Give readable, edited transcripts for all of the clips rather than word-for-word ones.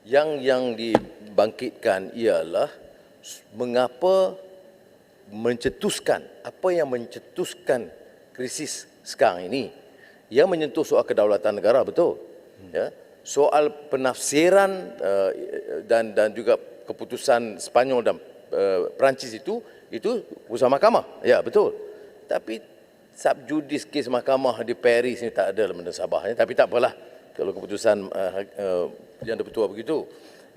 Yang dibangkitkan ialah mengapa mencetuskan, apa yang mencetuskan krisis sekarang ini yang menyentuh soal kedaulatan negara, betul. Ya, soal penafsiran dan juga keputusan Sepanyol dan Perancis itu urusan mahkamah. Ya, betul. Tapi subjudis kes mahkamah di Paris ni tak ada benda Sabahnya, tapi tak apalah kalau keputusan yang bertuah begitu.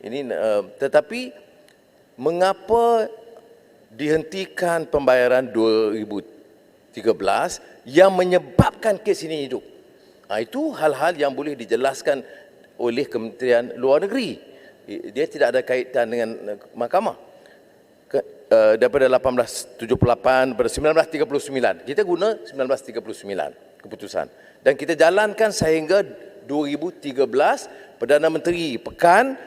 Ini tetapi mengapa dihentikan pembayaran 2013 yang menyebabkan kes ini hidup? Itu hal-hal yang boleh dijelaskan oleh Kementerian Luar Negeri. Dia tidak ada kaitan dengan mahkamah. Daripada 1878 pada 1939. Kita guna 1939 keputusan. Dan kita jalankan sehingga 2013. Perdana Menteri pekan,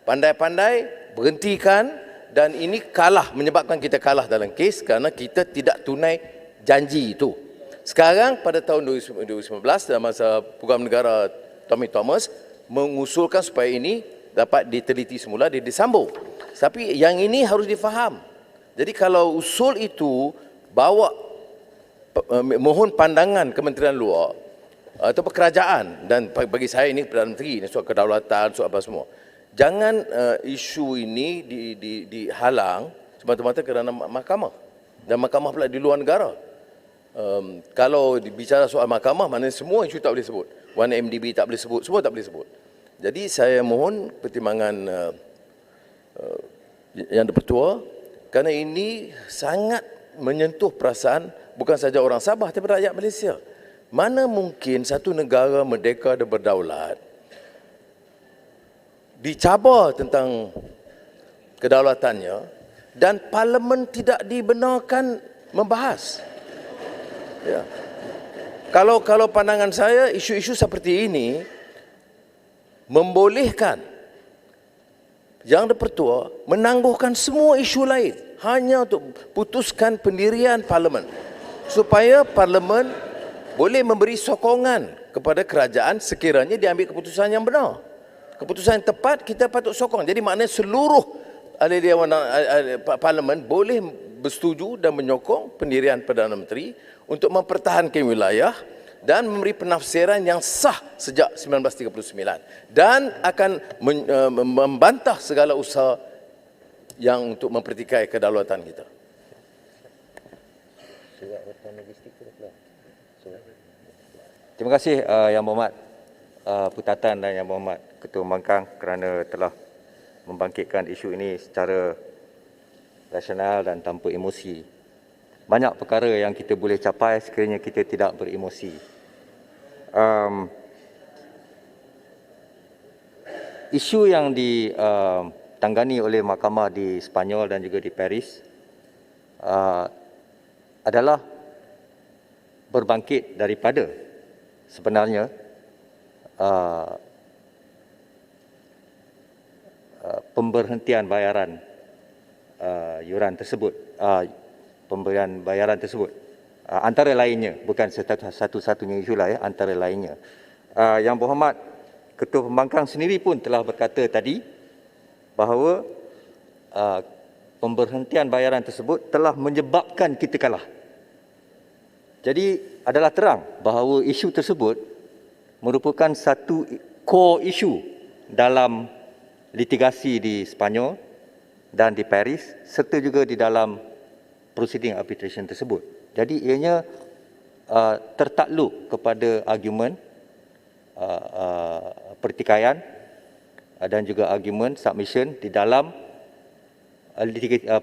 pandai-pandai berhentikan, dan ini kalah, menyebabkan kita kalah dalam kes kerana kita tidak tunai janji itu. Sekarang pada tahun 2019 dalam masa Program Negara Tommy Thomas mengusulkan supaya ini dapat diteliti semula, disambung. Tapi yang ini harus difaham. Jadi kalau usul itu bawa mohon pandangan Kementerian Luar atau kerajaan, dan bagi saya ini Perdana Menteri, ini soal kedaulatan, soal apa semua. Jangan isu ini dihalang semata-mata kerana mahkamah. Dan mahkamah pula di luar negara. Kalau bicara soal mahkamah, maknanya semua isu tak boleh sebut. 1MDB tak boleh sebut, semua tak boleh sebut. Jadi saya mohon pertimbangan Yang Dipertua, kerana ini sangat menyentuh perasaan bukan saja orang Sabah tapi rakyat Malaysia. Mana mungkin satu negara merdeka dan berdaulat dicabar tentang kedaulatannya dan parlimen tidak dibenarkan membahas. Ya. Kalau pandangan saya, isu-isu seperti ini membolehkan Yang Dipertua menangguhkan semua isu lain hanya untuk putuskan pendirian parlimen, supaya parlimen boleh memberi sokongan kepada kerajaan sekiranya diambil keputusan yang benar. Keputusan yang tepat kita patut sokong. Jadi maknanya seluruh ahli dewan parlimen boleh bersetuju dan menyokong pendirian Perdana Menteri untuk mempertahankan wilayah dan memberi penafsiran yang sah sejak 1939 dan akan membantah segala usaha yang untuk mempertikai kedaulatan kita. Terima kasih Yang Berhormat Putatan dan Yang Berhormat Ketua Pembangkang kerana telah membangkitkan isu ini secara rasional dan tanpa emosi. Banyak perkara yang kita boleh capai sekiranya kita tidak beremosi. Isu yang ditangani oleh mahkamah di Sepanyol dan juga di Paris adalah berbangkit daripada sebenarnya pemberhentian bayaran yuran tersebut, pemberian bayaran tersebut, antara lainnya, bukan satu-satunya isu lah ya, antara lainnya. Yang Berhormat Ketua Pembangkang sendiri pun telah berkata tadi bahawa pemberhentian bayaran tersebut telah menyebabkan kita kalah. Jadi adalah terang bahawa isu tersebut merupakan satu core isu dalam litigasi di Sepanyol dan di Paris serta juga di dalam proceeding arbitration tersebut. Jadi ianya tertakluk kepada argumen pertikaian dan juga argumen submission di dalam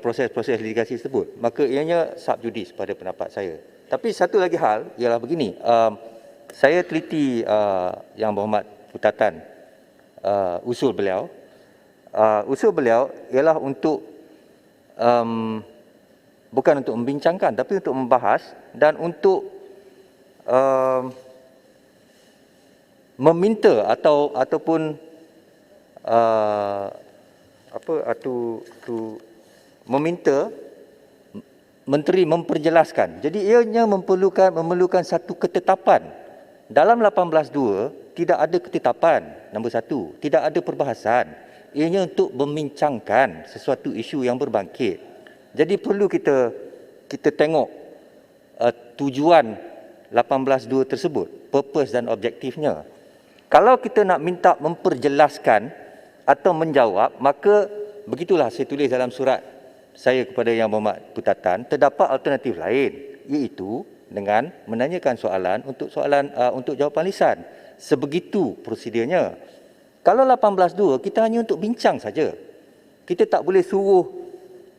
proses-proses litigasi tersebut. Maka ianya sub judice pada pendapat saya. Tapi satu lagi hal ialah begini, saya teliti Yang Berhormat Putatan usul beliau. Usul beliau ialah untuk bukan untuk membincangkan tapi untuk membahas dan untuk meminta ataupun meminta menteri memperjelaskan. Jadi ianya memerlukan satu ketetapan. Dalam 18.2 tidak ada ketetapan, nombor satu, tidak ada perbahasan. Ianya untuk membincangkan sesuatu isu yang berbangkit. Jadi perlu kita tengok tujuan 18.2 tersebut, purpose dan objektifnya. Kalau kita nak minta memperjelaskan atau menjawab, maka begitulah saya tulis dalam surat saya kepada Yang Berhormat Putatan, terdapat alternatif lain, iaitu dengan menanyakan soalan untuk jawapan lisan. Sebegitu prosedurnya. Kalau 18.2 kita hanya untuk bincang saja. Kita tak boleh suruh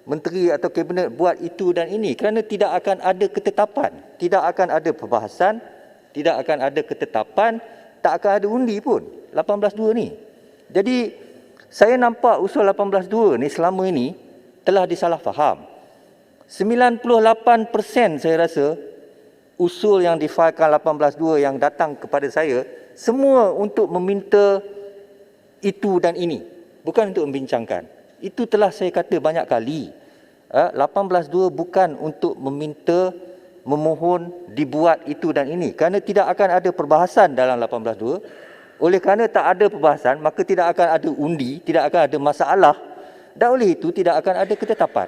menteri atau kabinet buat itu dan ini kerana tidak akan ada ketetapan, tidak akan ada perbahasan, tidak akan ada ketetapan, tak akan ada undi pun 18.2 ni. Jadi saya nampak usul 18.2 ni selama ini telah disalah faham. 98% saya rasa usul yang difailkan 18.2 yang datang kepada saya semua untuk meminta itu dan ini, bukan untuk membincangkan. Itu telah saya kata banyak kali. 18.2 bukan untuk meminta, memohon dibuat itu dan ini, kerana tidak akan ada perbahasan dalam 18.2. Oleh kerana tak ada perbahasan, maka tidak akan ada undi, tidak akan ada masalah, dan oleh itu tidak akan ada ketetapan.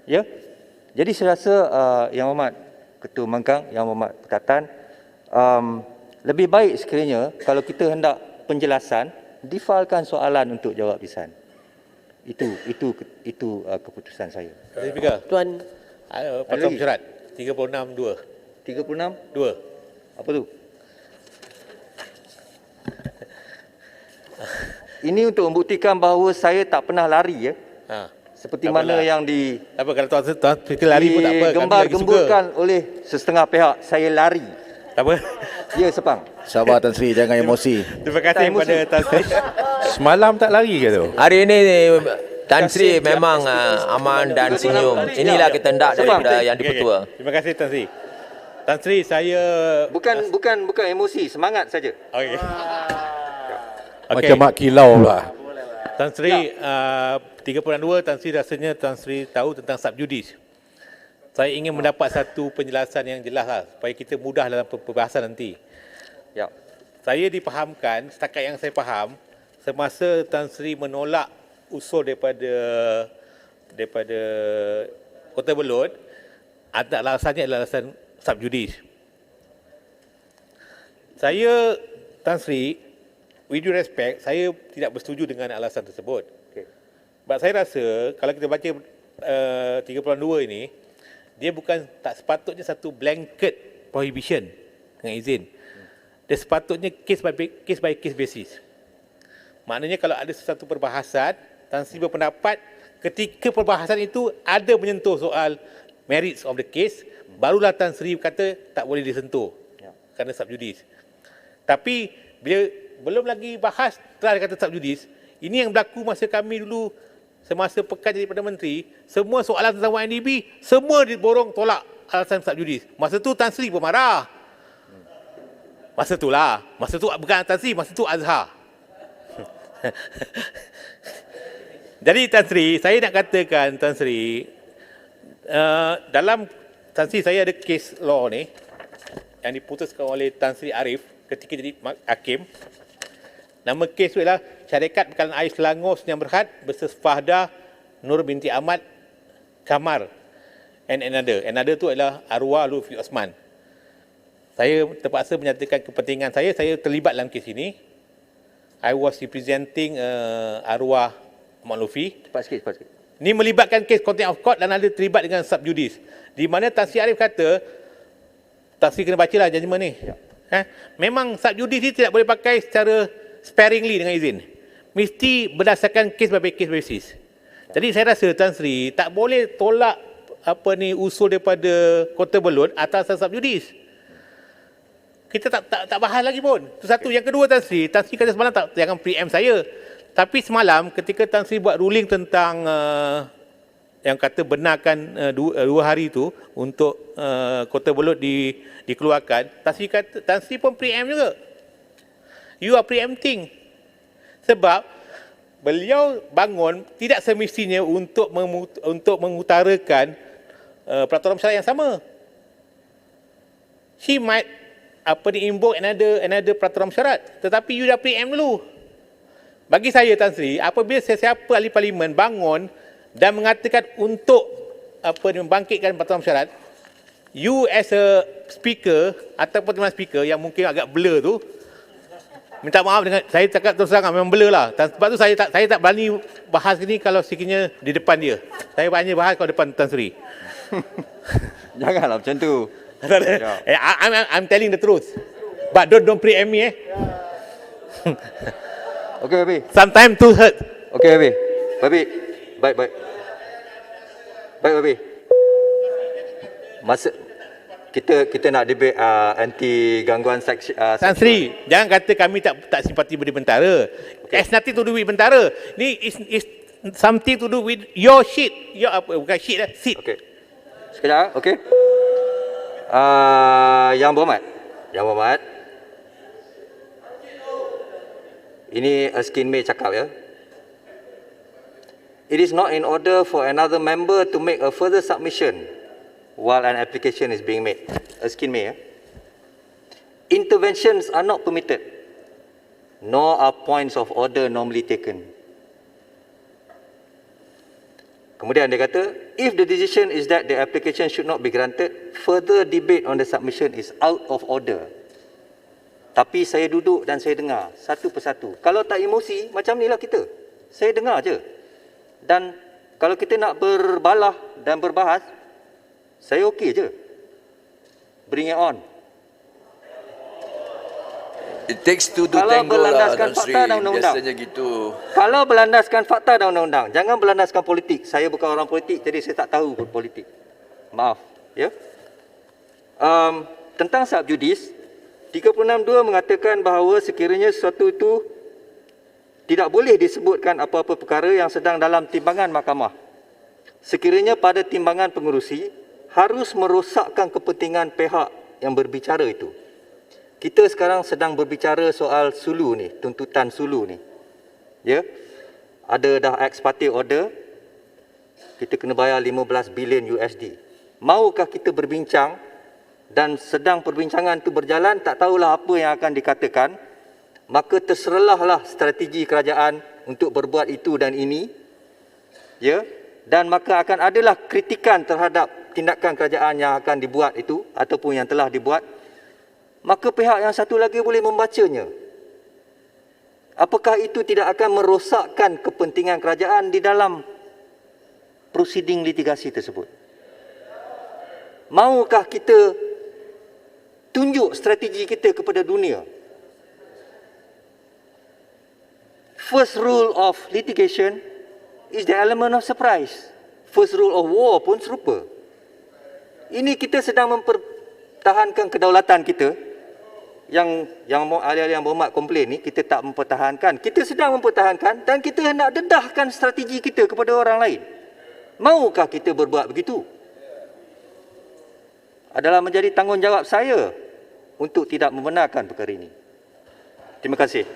Ya. Jadi saya rasa Yang Berhormat Ketua Mangkang, Yang Berhormat Putatan, lebih baik sekiranya kalau kita hendak penjelasan, difailkan soalan untuk jawab lisan. Itu keputusan saya. Tuan, Patron syarat 36.2. 36? 2. Apa tu? Ini untuk membuktikan bahawa saya tak pernah lari, ya. Seperti mana yang Apa kalau tuan fikir lari pun tak apa. gembar-gemburkan oleh setengah pihak, saya lari. Tak apa. Ya, Sepang. Sabar Tan Sri, jangan emosi. Terima kasih Tak kepada emosi. Tan Sri. Semalam tak lari ke tu? hari ini Tan Sri memang aman dan senyum. Inilah ketendak daripada Yang di-Pertua. Terima kasih Tan Sri. Tan Sri, saya Bukan emosi, semangat saja. okey. Macam mak kilau lah. Tan Sri 3.2 Tan Sri rasanya Tan Sri tahu tentang subjudis. Saya ingin mendapat satu penjelasan yang jelas lah, supaya kita mudah dalam perbahasan nanti. Ya. Saya dipahamkan, setakat yang saya faham, semasa Tan Sri menolak usul daripada Kota Belud, alasannya adalah alasan subjudis. Saya, Tan Sri, with due respect, saya tidak bersetuju dengan alasan tersebut. Okay. Sebab saya rasa, kalau kita baca 3.2 ini, dia bukan tak sepatutnya satu blanket prohibition dengan izin. Dia sepatutnya case by case basis. Maknanya kalau ada sesuatu perbahasan, Tan Sri berpendapat ketika perbahasan itu ada menyentuh soal merits of the case, barulah Tan Sri kata tak boleh disentuh kerana subjudis. Tapi bila belum lagi bahas telah kata subjudis, ini yang berlaku masa kami dulu semasa pekan jadi Perdana Menteri, semua soalan tentang YNDB semua diborong tolak alasan subjudis. Masa tu Tan Sri pun marah. Masa tu bukan Tan Sri, masa tu Azhar. Jadi Tan Sri, saya nak katakan Tan Sri, dalam Tan Sri saya ada kes law ni yang diputuskan oleh Tan Sri Arif ketika jadi hakim. Nama kes tu ialah Syarikat Bekalan Air Selangor Senyam Berhad versus Fahda Nur binti Ahmad Kamar and another. Another tu adalah arwah Lutfi Osman. Saya terpaksa menyatakan kepentingan saya terlibat dalam kes ini. I was representing arwah Ahmad Lutfi. Cepat sikit. Ini melibatkan kes contempt of court dan ada terlibat dengan subjudis. Di mana Tan Sri Arif kata, Tan Sri kena bacalah judgement ni. Ya. Memang subjudis ni tidak boleh pakai secara sparingly dengan izin. Mesti berdasarkan case by case basis. Jadi saya rasa Tan Sri tak boleh tolak usul daripada Kota Belud atas subjudis. Kita tak bahas lagi pun. Itu satu. Yang kedua Tan Sri kata semalam jangan preempt saya. Tapi semalam ketika Tan Sri buat ruling tentang yang kata benarkan 2 hari itu untuk Kota Belud dikeluarkan, Tan Sri pun preempt juga. You are preempting. Sebab beliau bangun tidak semestinya untuk mengutarakan peraturan syarat yang sama. She might invoke another peraturan syarat, tetapi you dah preempt dulu. Bagi saya Tan Sri, apabila sesiapa ahli parlimen bangun dan mengatakan untuk membangkitkan Parlimen Mesyuarat, you as a speaker ataupun teman speaker yang mungkin agak blur tu, minta maaf dengan saya cakap terus terang memang blur lah. Sebab tu saya tak berani bahas ni kalau sekiranya di depan dia. Saya berani bahas kalau depan Tan Sri. Janganlah macam tu. I'm telling the truth. But don't preempt me. Okey, Habib. Sometimes too hurt. Okey, Habib. Habib. Baik. Baik, Habib. Masa kita nak debate anti gangguan Tan Sri, jangan kata kami tak simpati budi bentara. Okay. It's nothing to do with bentara. Ni is something to do with your shit. Your bukan shit lah, shit. Okey. Sekejap, okey. Yang berhormat. Ini Erskine May cakap ya. It is not in order for another member to make a further submission while an application is being made. Erskine May ya. Interventions are not permitted, nor are points of order normally taken. Kemudian dia kata, if the decision is that the application should not be granted, further debate on the submission is out of order. Tapi saya duduk dan saya dengar satu persatu. Kalau tak emosi, macam inilah kita. Saya dengar je. Dan kalau kita nak berbalah dan berbahas, saya okey je. Bring it on. It takes two to Kalau tango lah, berlandaskan Tan Sri. fakta dan undang-undang. Biasanya gitu. Kalau berlandaskan fakta dan undang-undang, jangan berlandaskan politik. Saya bukan orang politik, jadi saya tak tahu politik. Maaf. Ya. Tentang subjudis, 36(2) mengatakan bahawa sekiranya sesuatu itu tidak boleh disebutkan apa-apa perkara yang sedang dalam timbangan mahkamah. Sekiranya pada timbangan pengerusi, harus merosakkan kepentingan pihak yang berbicara itu. Kita sekarang sedang berbicara soal sulu ni, tuntutan sulu ni. Ya. Ada dah ex parte order, kita kena bayar 15 bilion USD. Maukah kita berbincang dan sedang perbincangan itu berjalan, tak tahulah apa yang akan dikatakan, maka terserahlah strategi kerajaan untuk berbuat itu dan ini. Ya. Dan maka akan adalah kritikan terhadap tindakan kerajaan yang akan dibuat itu ataupun yang telah dibuat. Maka pihak yang satu lagi boleh membacanya. Apakah itu tidak akan merosakkan kepentingan kerajaan di dalam prosiding litigasi tersebut? Maukah kita tunjuk strategi kita kepada dunia? First rule of litigation is the element of surprise. First rule of war pun serupa. Ini kita sedang mempertahankan kedaulatan kita. Yang ahli-ahli yang berhormat komplain ni, kita tak mempertahankan. Kita sedang mempertahankan dan kita hendak dedahkan strategi kita kepada orang lain. Maukah kita berbuat begitu? Adalah menjadi tanggungjawab saya untuk tidak membenarkan perkara ini. Terima kasih.